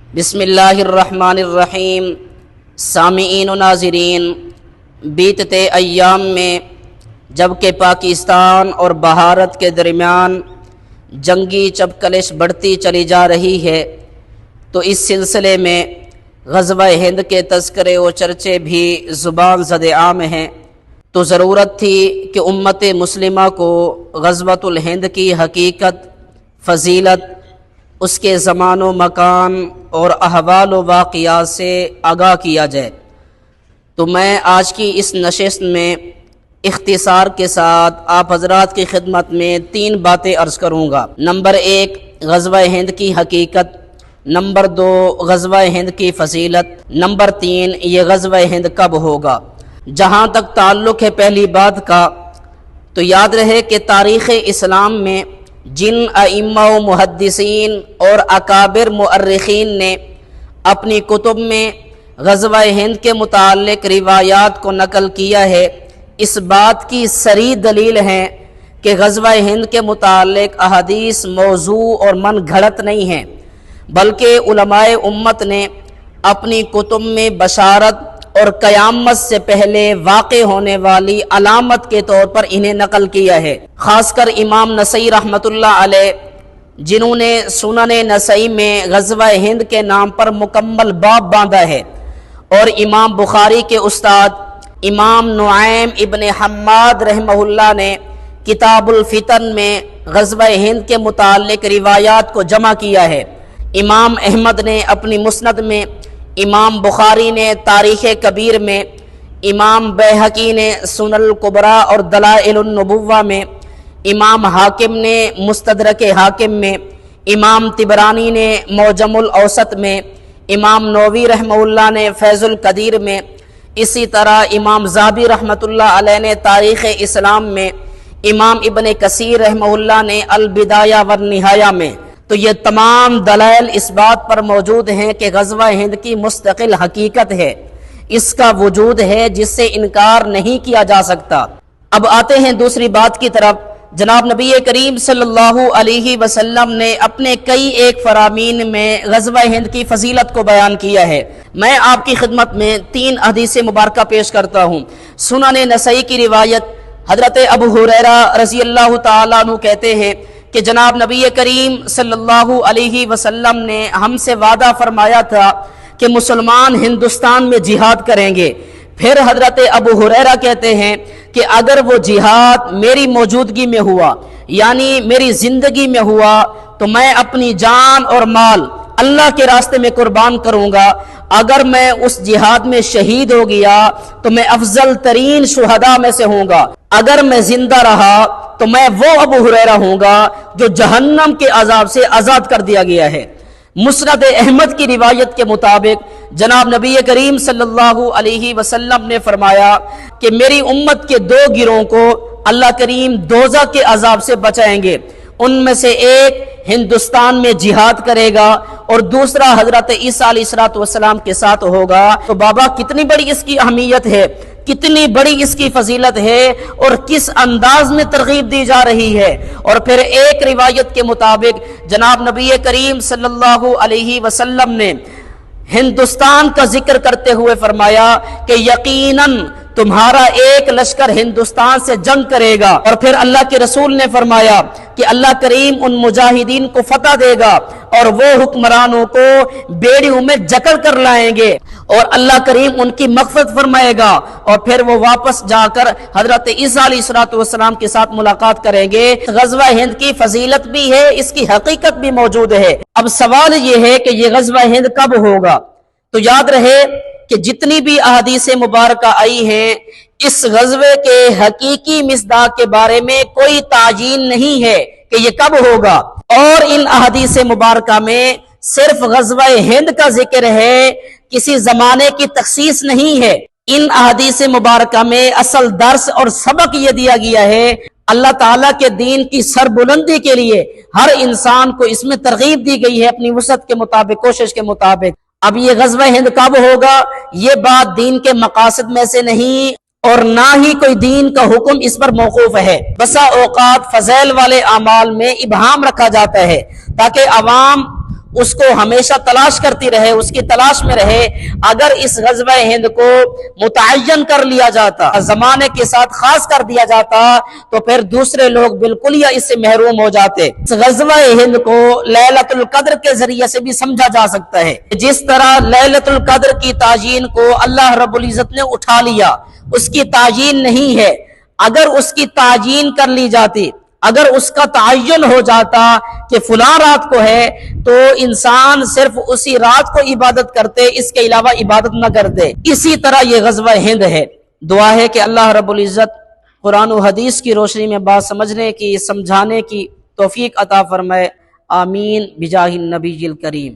بسم اللہ الرحمن الرحیم۔ سامعین و ناظرین، بیتتے ایام میں جبکہ پاکستان اور بھارت کے درمیان جنگی چپکلش بڑھتی چلی جا رہی ہے، تو اس سلسلے میں غزوہ ہند کے تذکرے و چرچے بھی زبان زد عام ہیں، تو ضرورت تھی کہ امت مسلمہ کو غزوۃ الہند کی حقیقت، فضیلت، اس کے زمان و مکان اور احوال و واقعات سے آگاہ کیا جائے۔ تو میں آج کی اس نشست میں اختصار کے ساتھ آپ حضرات کی خدمت میں 3 باتیں عرض کروں گا۔ نمبر 1 غزوہ ہند کی حقیقت، نمبر 2 غزوہ ہند کی فضیلت، نمبر 3 یہ غزوہ ہند کب ہوگا۔ جہاں تک تعلق ہے پہلی بات کا، تو یاد رہے کہ تاریخ اسلام میں جن ائمہ و محدثین اور اکابر مؤرخین نے اپنی کتب میں غزوہ ہند کے متعلق روایات کو نقل کیا ہے، اس بات کی صریح دلیل ہے کہ غزوہ ہند کے متعلق احادیث موضوع اور من گھڑت نہیں ہیں، بلکہ علماء امت نے اپنی کتب میں بشارت اور قیامت سے پہلے واقع ہونے والی علامت کے طور پر انہیں نقل کیا ہے۔ خاص کر امام نسائی رحمۃ اللہ علیہ، جنہوں نے سنن نسائی میں غزوہ ہند کے نام پر مکمل باب باندھا ہے، اور امام بخاری کے استاد امام نعیم ابن حماد رحمہ اللہ نے کتاب الفتن میں غزوہ ہند کے متعلق روایات کو جمع کیا ہے۔ امام احمد نے اپنی مسند میں، امام بخاری نے تاریخ کبیر میں، امام بیہقی نے سنن الکبریٰ اور دلائل النبوہ میں، امام حاکم نے مستدرک حاکم میں، امام طبرانی نے معجم الاوسط میں، امام نووی رحمہ اللہ نے فیض القدیر میں، اسی طرح امام ذہبی رحمۃ اللہ علیہ نے تاریخ اسلام میں، امام ابن کثیر رحمہ اللہ نے البدایہ والنہایہ میں۔ تو یہ تمام دلائل اس بات پر موجود ہیں کہ غزوہ ہند کی مستقل حقیقت ہے، اس کا وجود ہے جس سے انکار نہیں کیا جا سکتا۔ اب آتے ہیں دوسری بات کی طرف۔ جناب نبی کریم صلی اللہ علیہ وسلم نے اپنے کئی ایک فرامین میں غزوہ ہند کی فضیلت کو بیان کیا ہے۔ میں آپ کی خدمت میں 3 حدیث مبارکہ پیش کرتا ہوں۔ سنن نسائی کی روایت، حضرت ابو ہریرہ رضی اللہ تعالیٰ عنہ کہتے ہیں کہ جناب نبی کریم صلی اللہ علیہ وسلم نے ہم سے وعدہ فرمایا تھا کہ مسلمان ہندوستان میں جہاد کریں گے۔ پھر حضرت ابو ہریرہ کہتے ہیں کہ اگر وہ جہاد میری موجودگی میں ہوا، یعنی میری زندگی میں ہوا، تو میں اپنی جان اور مال اللہ کے راستے میں قربان کروں گا۔ اگر میں اس جہاد میں شہید ہو گیا تو میں افضل ترین شہداء میں سے ہوں گا۔ اگر میں زندہ رہا تو میں وہ ابو ہریرہ ہوں گا جو جہنم کے عذاب سے آزاد کر دیا گیا ہے۔ مسند احمد کی روایت کے مطابق جناب نبی کریم صلی اللہ علیہ وسلم نے فرمایا کہ میری امت کے 2 گروہوں کو اللہ کریم دوزخ کے عذاب سے بچائیں گے۔ ان میں سے ایک ہندوستان میں جہاد کرے گا اور دوسرا حضرت عیسیٰ علیہ السلام کے ساتھ ہوگا۔ تو بابا کتنی بڑی اس کی اہمیت ہے، کتنی بڑی اس کی فضیلت ہے، اور کس انداز میں ترغیب دی جا رہی ہے۔ اور پھر ایک روایت کے مطابق جناب نبی کریم صلی اللہ علیہ وسلم نے ہندوستان کا ذکر کرتے ہوئے فرمایا کہ یقیناً تمہارا ایک لشکر ہندوستان سے جنگ کرے گا، اور پھر اللہ کے رسول نے فرمایا کہ اللہ کریم ان مجاہدین کو فتح دے گا اور وہ حکمرانوں کو بیڑیوں میں جکڑ کر لائیں گے، اور اللہ کریم ان کی مغفرت فرمائے گا، اور پھر وہ واپس جا کر حضرت عیسیٰ علیہ السلام کے ساتھ ملاقات کریں گے۔ غزوہ ہند کی فضیلت بھی ہے، اس کی حقیقت بھی موجود ہے۔ اب سوال یہ ہے کہ یہ غزوہ ہند کب ہوگا؟ تو یاد رہے کہ جتنی بھی احادیث مبارکہ آئی ہیں، اس غزوے کے حقیقی مصداق کے بارے میں کوئی تعیین نہیں ہے کہ یہ کب ہوگا، اور ان احادیث مبارکہ میں صرف غزوہ ہند کا ذکر ہے، کسی زمانے کی تخصیص نہیں ہے۔ ان احادیث مبارکہ میں اصل درس اور سبق یہ دیا گیا ہے، اللہ تعالیٰ کے دین کی سربلندی کے لیے ہر انسان کو اس میں ترغیب دی گئی ہے اپنی وسعت کے مطابق، کوشش کے مطابق۔ اب یہ غزوہ ہند کب ہوگا، یہ بات دین کے مقاصد میں سے نہیں، اور نہ ہی کوئی دین کا حکم اس پر موقوف ہے۔ بسا اوقات فضائل والے اعمال میں ابہام رکھا جاتا ہے تاکہ عوام اس کو ہمیشہ تلاش کرتی رہے، اس کی تلاش میں رہے۔ اگر اس غزوہ ہند کو متعین کر لیا جاتا، زمانے کے ساتھ خاص کر دیا جاتا، تو پھر دوسرے لوگ بالکل ہی اس سے محروم ہو جاتے۔ اس غزوہ ہند کو لیلۃ القدر کے ذریعے سے بھی سمجھا جا سکتا ہے۔ جس طرح لیلۃ القدر کی تعیین کو اللہ رب العزت نے اٹھا لیا، اس کی تعیین نہیں ہے۔ اگر اس کی تعیین کر لی جاتی، اگر اس کا تعین ہو جاتا کہ فلاں رات کو ہے، تو انسان صرف اسی رات کو عبادت کرتے، اس کے علاوہ عبادت نہ کرتے۔ اسی طرح یہ غزوہ ہند ہے۔ دعا ہے کہ اللہ رب العزت قرآن و حدیث کی روشنی میں بات سمجھنے کی، سمجھانے کی توفیق عطا فرمائے۔ آمین بجاہ النبی الکریم۔